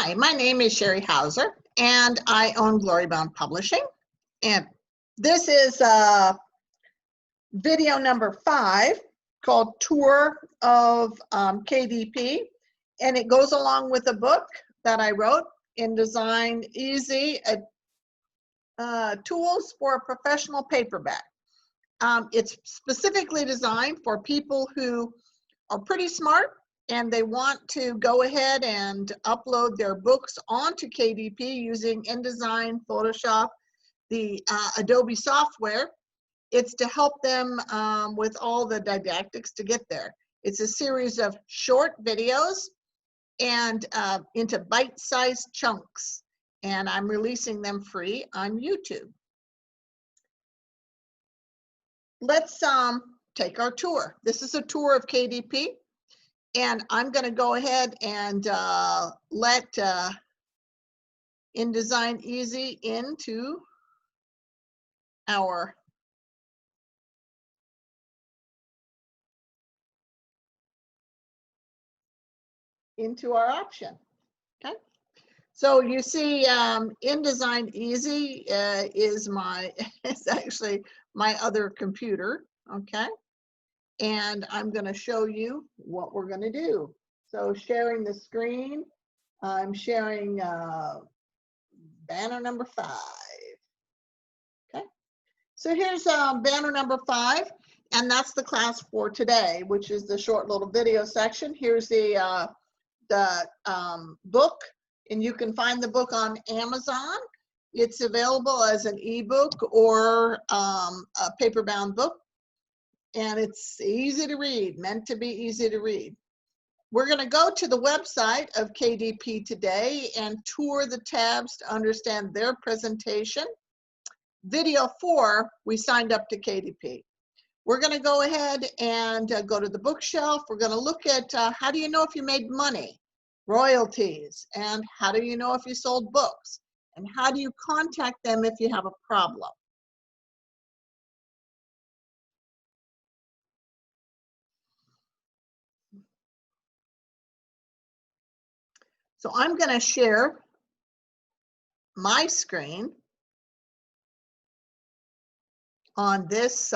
Hi, my name is Sheri Hauser, and I own Glorybound Publishing. And this is video number 5 called Tour of KDP. And it goes along with a book that I wrote, InDesign Easy, Tools for a Professional Paperback. It's specifically designed for people who are pretty smart and they want to go ahead and upload their books onto KDP using InDesign, Photoshop, the Adobe software. It's to help them with all the didactics to get there. It's a series of short videos and into bite-sized chunks, and I'm releasing them free on YouTube. Let's take our tour. This is a tour of KDP. And I'm going to go ahead and let InDesign Easy into our option. Okay. So you see, InDesign Easy is it's actually my other computer. Okay. And I'm going to show you what we're going to do. So sharing the screen, I'm sharing banner number 5. Okay, so here's banner number 5, and that's the class for today, which is the short little video section. Here's the book, and you can find the book on Amazon. It's available as an ebook or a paper-bound book. And it's easy to read, meant to be easy to read. We're going to go to the website of KDP today and tour the tabs to understand their presentation. Video 4, we signed up to KDP. We're going to go ahead and go to the bookshelf. We're going to look at how do you know if you made money, royalties, and how do you know if you sold books, and how do you contact them if you have a problem. So I'm going to share my screen on this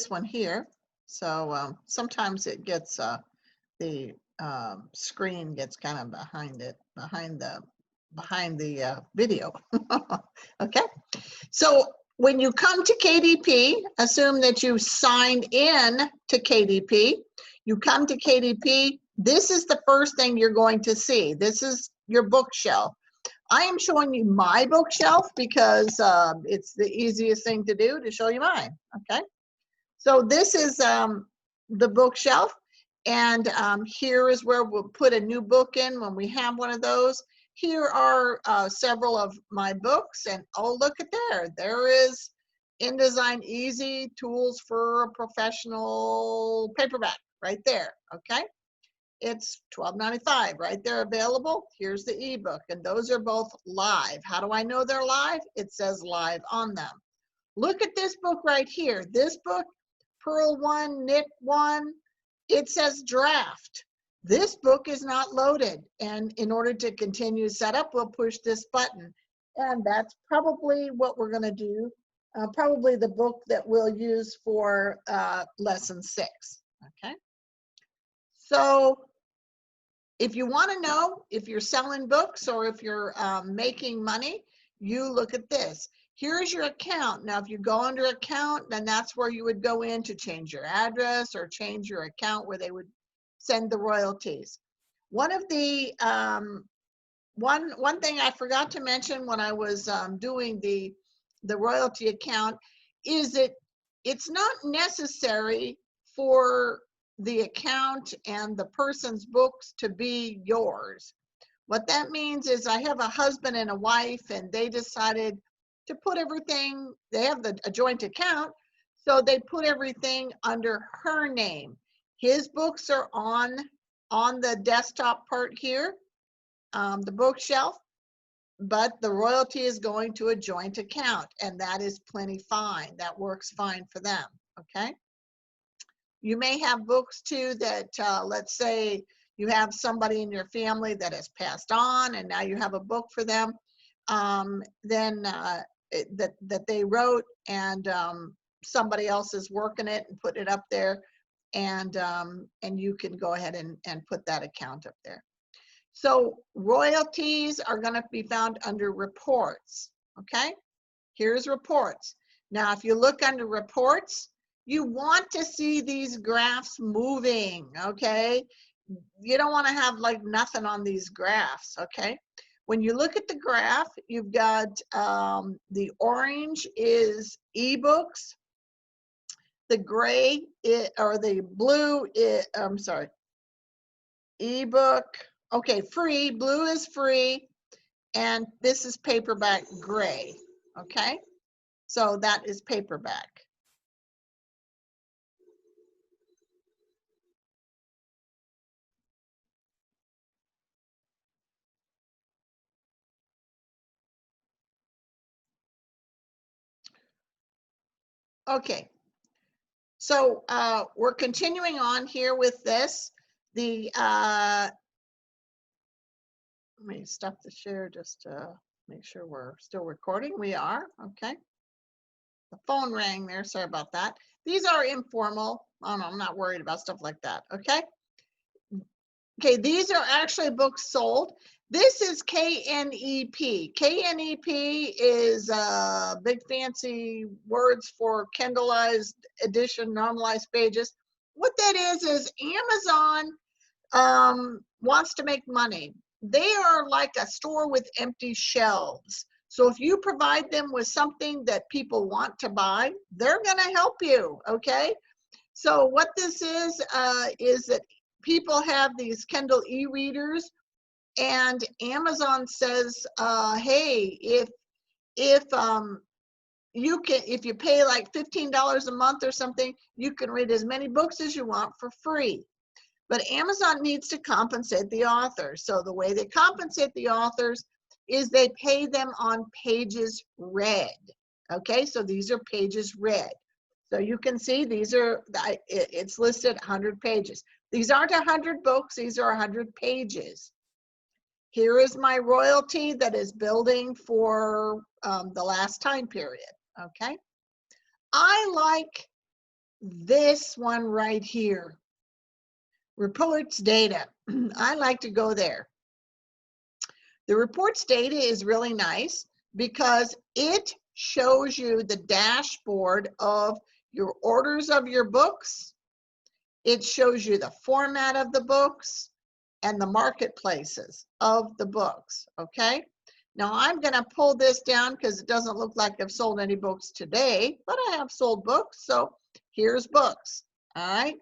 one here. So sometimes it gets the screen gets kind of behind the video. Okay, so when you come to KDP, assume that you signed in to KDP. You come to KDP, this is the first thing you're going to see. This is your bookshelf. I am showing you my bookshelf because it's the easiest thing to do, to show you mine. Okay, so this is the bookshelf, and here is where we'll put a new book in when we have one of those. Here are several of my books, and oh, look at there is InDesign Easy, Tools for a Professional Paperback, right there. Okay, it's $12.95 right there available. Here's the ebook, and those are both live. How do I know they're live? It says live on them. Look at this book right here. This book, Purl 1, Knit 1, it says draft. This book is not loaded, and in order to continue setup, we'll push this button, and that's probably what we're going to do, probably the book that we'll use for lesson 6. Okay, so if you want to know if you're selling books or if you're making money, you look at this. Here's your account. Now, if you go under account, then that's where you would go in to change your address or change your account where they would send the royalties. One of the one thing I forgot to mention when I was doing the royalty account is that it's not necessary for the account and the person's books to be yours. What that means is I have a husband and a wife, and they decided to put everything, they have a joint account, so they put everything under her name. His books are on the desktop part here, the bookshelf. but the royalty is going to a joint account, and that is plenty fine. That works fine for them, okay? You may have books too that, let's say you have somebody in your family that has passed on and now you have a book for them, that they wrote, and somebody else is working it and putting it up there, and you can go ahead and put that account up there. So royalties are going to be found under reports, okay? Here's reports. Now, if you look under reports, you want to see these graphs moving, okay? You don't want to have like nothing on these graphs, okay? When you look at the graph, you've got the orange is ebooks, the gray or the blue is, I'm sorry, ebook, okay, free, blue is free, and this is paperback gray, okay? So that is paperback. Okay, so we're continuing on here with this. Let me stop the share just to make sure we're still recording. We are, okay. The phone rang there, sorry about that. These are informal. Oh, no, I'm not worried about stuff like that, okay? Okay, these are actually books sold. This is KNEP. KNEP is big fancy words for Kindleized edition, normalized pages. What that is Amazon wants to make money. They are like a store with empty shelves. So if you provide them with something that people want to buy, they're going to help you, okay? So what this is that people have these Kindle e-readers, and Amazon says, hey, if you pay like $15 a month or something, you can read as many books as you want for free. But Amazon needs to compensate the authors. So the way they compensate the authors is they pay them on pages read. Okay, so these are pages read. So you can see these are, it's listed 100 pages. These aren't 100 books, these are 100 pages. Here is my royalty that is building for the last time period, okay? I like this one right here. Reports data. I like to go there. The reports data is really nice because it shows you the dashboard of your orders of your books. It shows you the format of the books and the marketplaces of the books, okay? Now I'm gonna pull this down because it doesn't look like I've sold any books today, but I have sold books, so here's books, all right?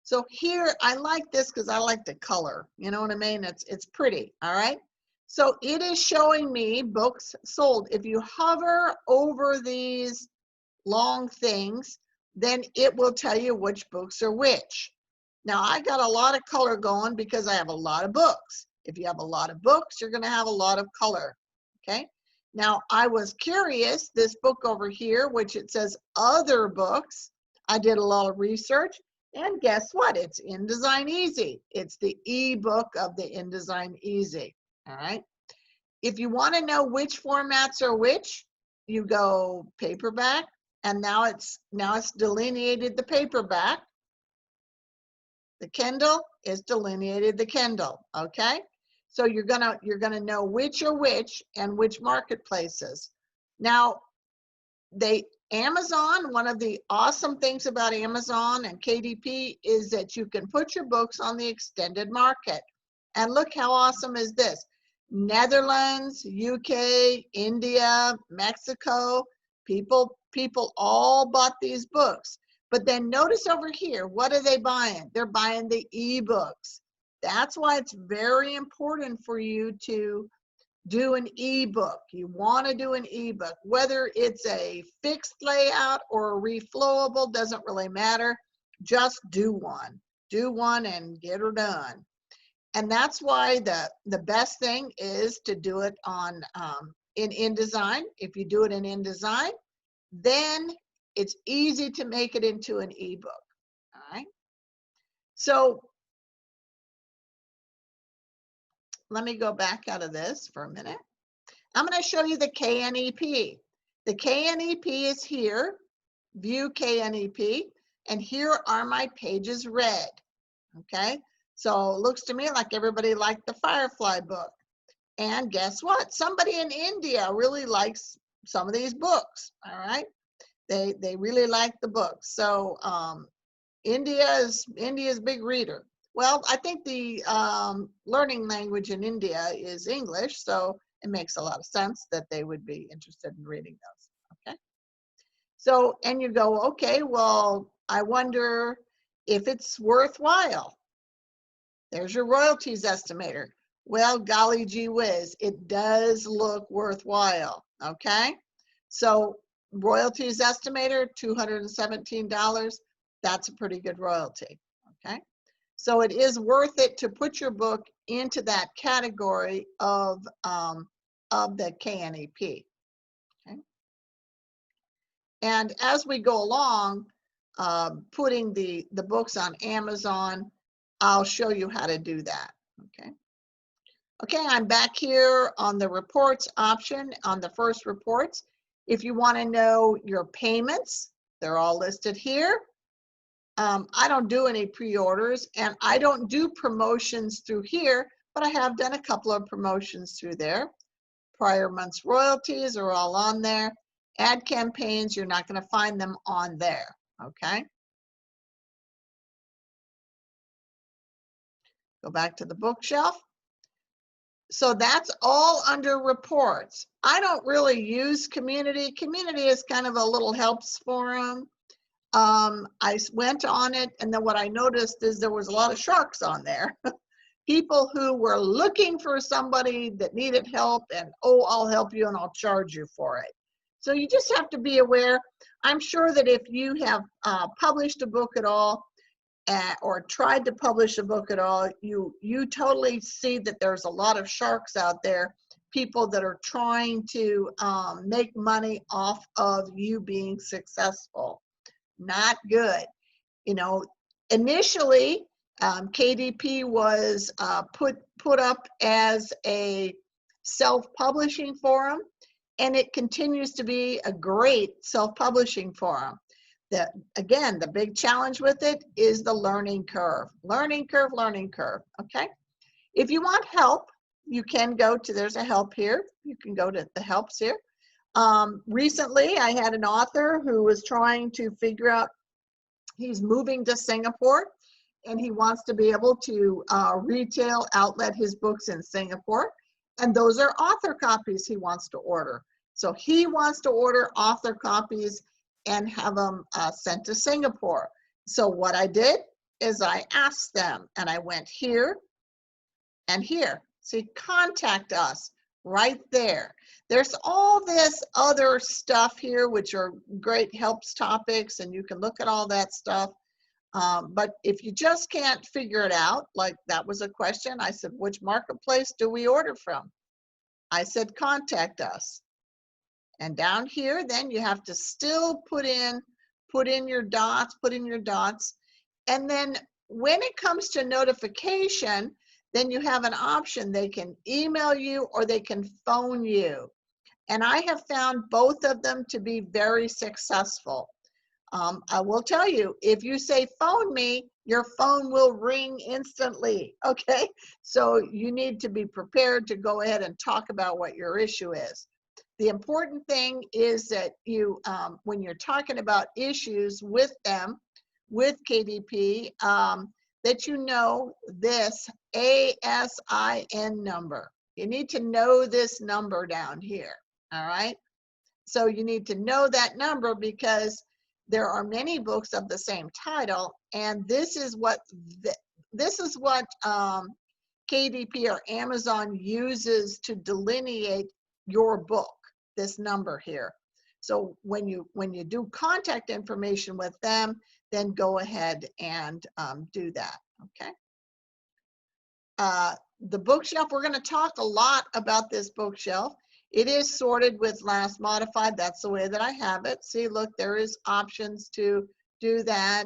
So here, I like this because I like the color, you know what I mean? It's pretty, all right? So it is showing me books sold. If you hover over these long things, then it will tell you which books are which. Now I got a lot of color going because I have a lot of books. If you have a lot of books, you're gonna have a lot of color, okay? Now I was curious, this book over here, which it says other books, I did a lot of research, and guess what? It's InDesign Easy. It's the ebook of the InDesign Easy, all right? If you wanna know which formats are which, you go paperback, and now it's delineated the paperback. The Kindle is delineated the Kindle, okay? So you're gonna know which are which and which marketplaces. Now, Amazon, one of the awesome things about Amazon and KDP is that you can put your books on the extended market. And look how awesome is this. Netherlands, UK, India, Mexico, people all bought these books. But then notice over here, what are they buying? They're buying the ebooks. That's why it's very important for you to do an ebook. You want to do an ebook, whether it's a fixed layout or a reflowable, doesn't really matter. Just do one. Do one and get her done. And that's why the best thing is to do it on in InDesign. If you do it in InDesign, then it's easy to make it into an ebook. All right. So let me go back out of this for a minute. I'm going to show you the KNEP. The KNEP is here. View KNEP. And here are my pages read. Okay. So it looks to me like everybody liked the Firefly book. And guess what? Somebody in India really likes some of these books. All right. They really like the books. So India's big reader. Well, I think the learning language in India is English, so it makes a lot of sense that they would be interested in reading those. Okay. So, and you go, okay, well, I wonder if it's worthwhile. There's your royalties estimator. Well, golly gee whiz, it does look worthwhile. Okay. So royalties estimator, $217. That's a pretty good royalty. Okay. So it is worth it to put your book into that category of the KNEP. Okay. And as we go along, putting the books on Amazon, I'll show you how to do that. Okay. Okay, I'm back here on the reports option on the first reports. If you want to know your payments, they're all listed here. I don't do any pre-orders and I don't do promotions through here, but I have done a couple of promotions through there. Prior month's royalties are all on there. Ad campaigns, you're not going to find them on there. Okay. Go back to the bookshelf. So that's all under reports. I don't really use community. Community is kind of a little helps forum. I went on it, and then what I noticed is there was a lot of sharks on there. People who were looking for somebody that needed help, and oh, I'll help you and I'll charge you for it. So you just have to be aware. I'm sure that if you have published a book at all, or tried to publish a book at all, you totally see that there's a lot of sharks out there, people that are trying to make money off of you being successful. Not good. You know, initially, KDP was put up as a self-publishing forum, and it continues to be a great self-publishing forum. Again, the big challenge with it is the learning curve. Learning curve, learning curve, okay? If you want help, you can go to, there's a help here. You can go to the helps here. Recently, I had an author who was trying to figure out, he's moving to Singapore, and he wants to be able to retail outlet his books in Singapore. And those are author copies he wants to order. So he wants to order author copies and have them sent to Singapore. So what I did is I asked them, and I went here and here. See, contact us right there. There's all this other stuff here, which are great helps topics, and you can look at all that stuff. But if you just can't figure it out, like that was a question, I said, which marketplace do we order from? I said, contact us. And down here, then you have to still put in your dots, And then when it comes to notification, then you have an option. They can email you or they can phone you. And I have found both of them to be very successful. I will tell you, if you say phone me, your phone will ring instantly, okay? So you need to be prepared to go ahead and talk about what your issue is. The important thing is that you, when you're talking about issues with them, with KDP, that you know this ASIN number. You need to know this number down here, all right? So you need to know that number because there are many books of the same title, and this is what KDP or Amazon uses to delineate your book. This number here. So when you do contact information with them, then go ahead and do that. Okay. the bookshelf, we're going to talk a lot about this bookshelf. It is sorted with last modified. That's the way that I have it. See, look, there is options to do that.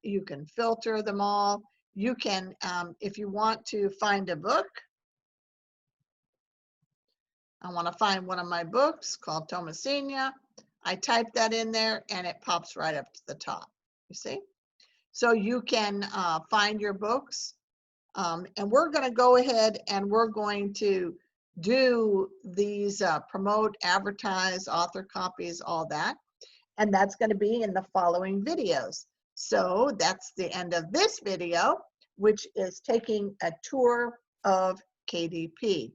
You can filter them all. You can, if you want to find a book, I want to find one of my books called Thomasina. I type that in there and it pops right up to the top. You see? So you can find your books. And we're going to go ahead and we're going to do these promote, advertise, author copies, all that. And that's going to be in the following videos. So that's the end of this video, which is taking a tour of KDP.